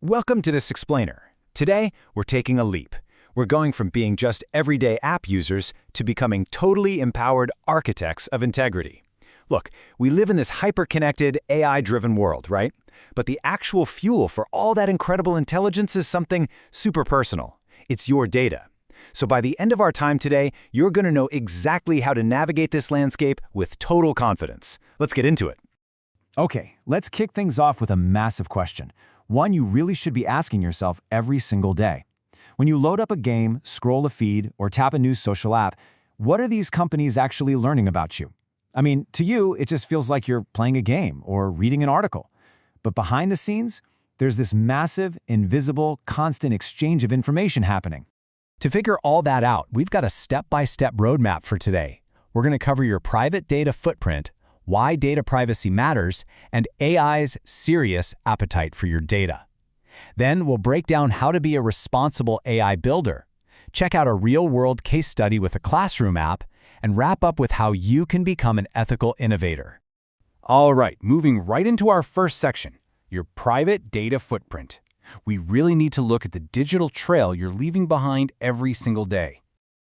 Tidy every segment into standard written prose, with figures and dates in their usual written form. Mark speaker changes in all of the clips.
Speaker 1: Welcome to this explainer. Today, we're taking a leap. We're going from being just everyday app users to becoming totally empowered architects of integrity. Look, we live in this hyper-connected, AI-driven world, right? But the actual fuel for all that incredible intelligence is something super personal. It's your data. So by the end of our time today, you're going to know exactly how to navigate this landscape with total confidence. Let's get into it.
Speaker 2: Okay, let's kick things off with a massive question. One you really should be asking yourself every single day. When you load up a game, scroll a feed, or tap a new social app, what are these companies actually learning about you? I mean, to you, it just feels like you're playing a game or reading an article. But behind the scenes, there's this massive, invisible, constant exchange of information happening.
Speaker 1: To figure all that out, we've got a step-by-step roadmap for today. We're going to cover your private data footprint, why data privacy matters, and AI's serious appetite for your data. Then we'll break down how to be a responsible AI builder, check out a real-world case study with a classroom app, and wrap up with how you can become an ethical innovator. All right, moving right into our first section, your private data footprint. We really need to look at the digital trail you're leaving behind every single day.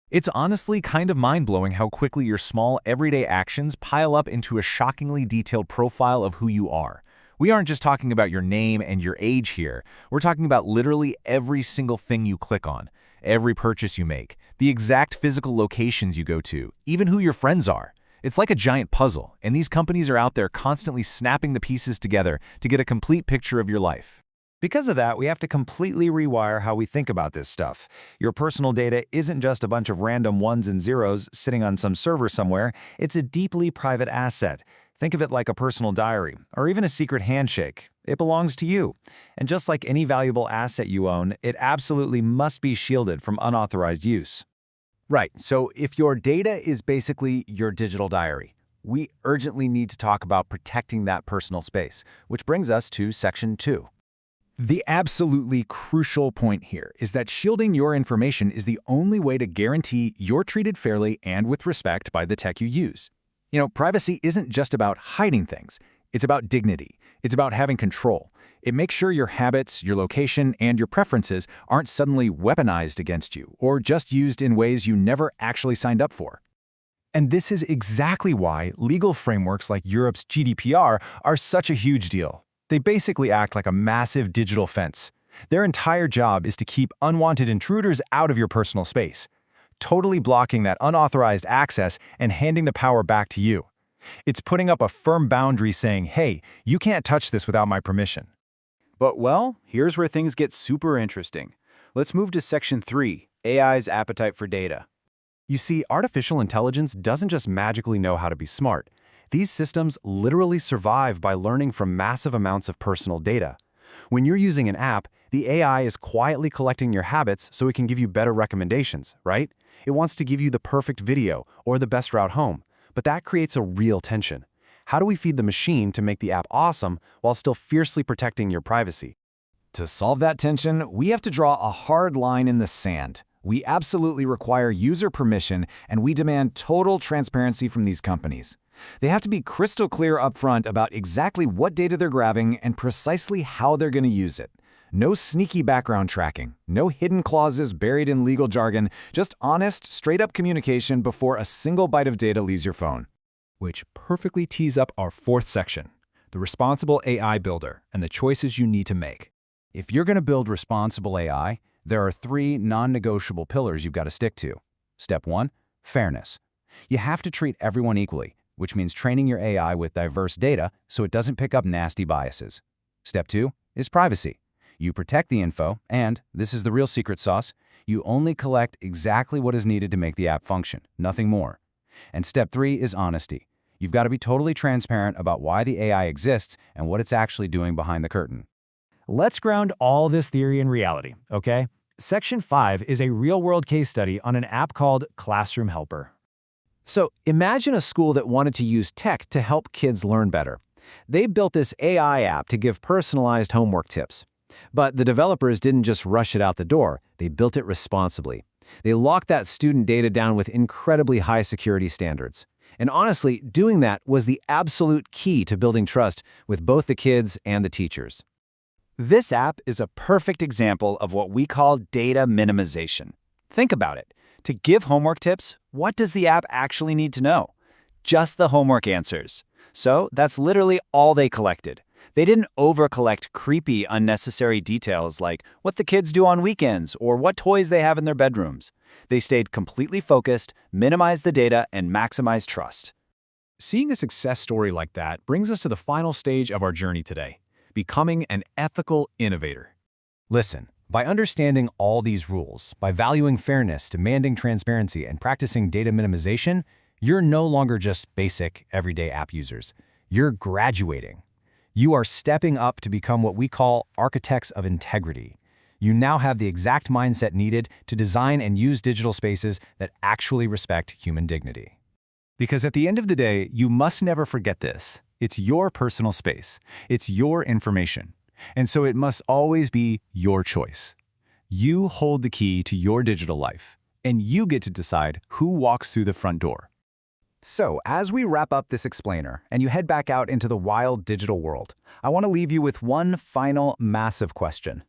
Speaker 1: It's honestly kind of mind-blowing how quickly your small, everyday actions pile up into a shockingly detailed profile of who you are. We aren't just talking about your name and your age here. We're talking about literally every single thing you click on, every purchase you make, the exact physical locations you go to, even who your friends are. It's like a giant puzzle, and these companies are out there constantly snapping the pieces together to get a complete picture of your life.
Speaker 2: Because of that, we have to completely rewire how we think about this stuff. Your personal data isn't just a bunch of random ones and zeros sitting on some server somewhere. It's a deeply private asset. Think of it like a personal diary, or even a secret handshake. It belongs to you. And just like any valuable asset you own, it absolutely must be shielded from unauthorized use.
Speaker 1: Right, so if your data is basically your digital diary, we urgently need to talk about protecting that personal space, which brings us to Section 2. The absolutely crucial point here is that shielding your information is the only way to guarantee you're treated fairly and with respect by the tech you use. You know, privacy isn't just about hiding things. It's about dignity. It's about having control. It makes sure your habits, your location, and your preferences aren't suddenly weaponized against you or just used in ways you never actually signed up for. And this is exactly why legal frameworks like Europe's GDPR are such a huge deal. They basically act like a massive digital fence. Their entire job is to keep unwanted intruders out of your personal space, totally blocking that unauthorized access and handing the power back to you. It's putting up a firm boundary saying, hey, you can't touch this without my permission. But well, here's where things get super interesting. Let's move to Section 3, AI's appetite for data. You see, artificial intelligence doesn't just magically know how to be smart. These systems literally survive by learning from massive amounts of personal data. When you're using an app, the AI is quietly collecting your habits so it can give you better recommendations, right? It wants to give you the perfect video or the best route home, but that creates a real tension. How do we feed the machine to make the app awesome while still fiercely protecting your privacy?
Speaker 2: To solve that tension, we have to draw a hard line in the sand. We absolutely require user permission, and we demand total transparency from these companies. They have to be crystal clear upfront about exactly what data they're grabbing and precisely how they're going to use it. No sneaky background tracking, no hidden clauses buried in legal jargon, just honest, straight-up communication before a single byte of data leaves your phone.
Speaker 1: Which perfectly tees up our fourth section, the responsible AI builder and the choices you need to make. If you're going to build responsible AI, there are 3 non-negotiable pillars you've got to stick to. Step 1, fairness. You have to treat everyone equally, which means training your AI with diverse data so it doesn't pick up nasty biases. Step 2 is privacy. You protect the info, and, this is the real secret sauce, you only collect exactly what is needed to make the app function, nothing more. And Step 3 is honesty. You've got to be totally transparent about why the AI exists and what it's actually doing behind the curtain.
Speaker 2: Let's ground all this theory in reality, okay? Section 5 is a real-world case study on an app called Classroom Helper. So imagine a school that wanted to use tech to help kids learn better. They built this AI app to give personalized homework tips. But the developers didn't just rush it out the door, they built it responsibly. They locked that student data down with incredibly high security standards. And honestly, doing that was the absolute key to building trust with both the kids and the teachers. This app is a perfect example of what we call data minimization. Think about it. To give homework tips, what does the app actually need to know? Just the homework answers. So that's literally all they collected. They didn't over-collect creepy, unnecessary details like what the kids do on weekends or what toys they have in their bedrooms. They stayed completely focused, minimized the data, and maximized trust.
Speaker 1: Seeing a success story like that brings us to the final stage of our journey today, becoming an ethical innovator. Listen, by understanding all these rules, by valuing fairness, demanding transparency, and practicing data minimization, you're no longer just basic, everyday app users. You're graduating. You are stepping up to become what we call architects of integrity. You now have the exact mindset needed to design and use digital spaces that actually respect human dignity. Because at the end of the day, you must never forget this. It's your personal space. It's your information. And so it must always be your choice. You hold the key to your digital life, and you get to decide who walks through the front door. So, as we wrap up this explainer and you head back out into the wild digital world, I want to leave you with one final massive question.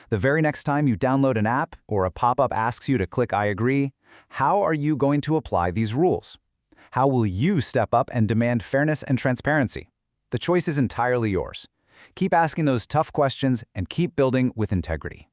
Speaker 1: The very next time you download an app or a pop-up asks you to click I agree, how are you going to apply these rules? How will you step up and demand fairness and transparency? The choice is entirely yours. Keep asking those tough questions and keep building with integrity.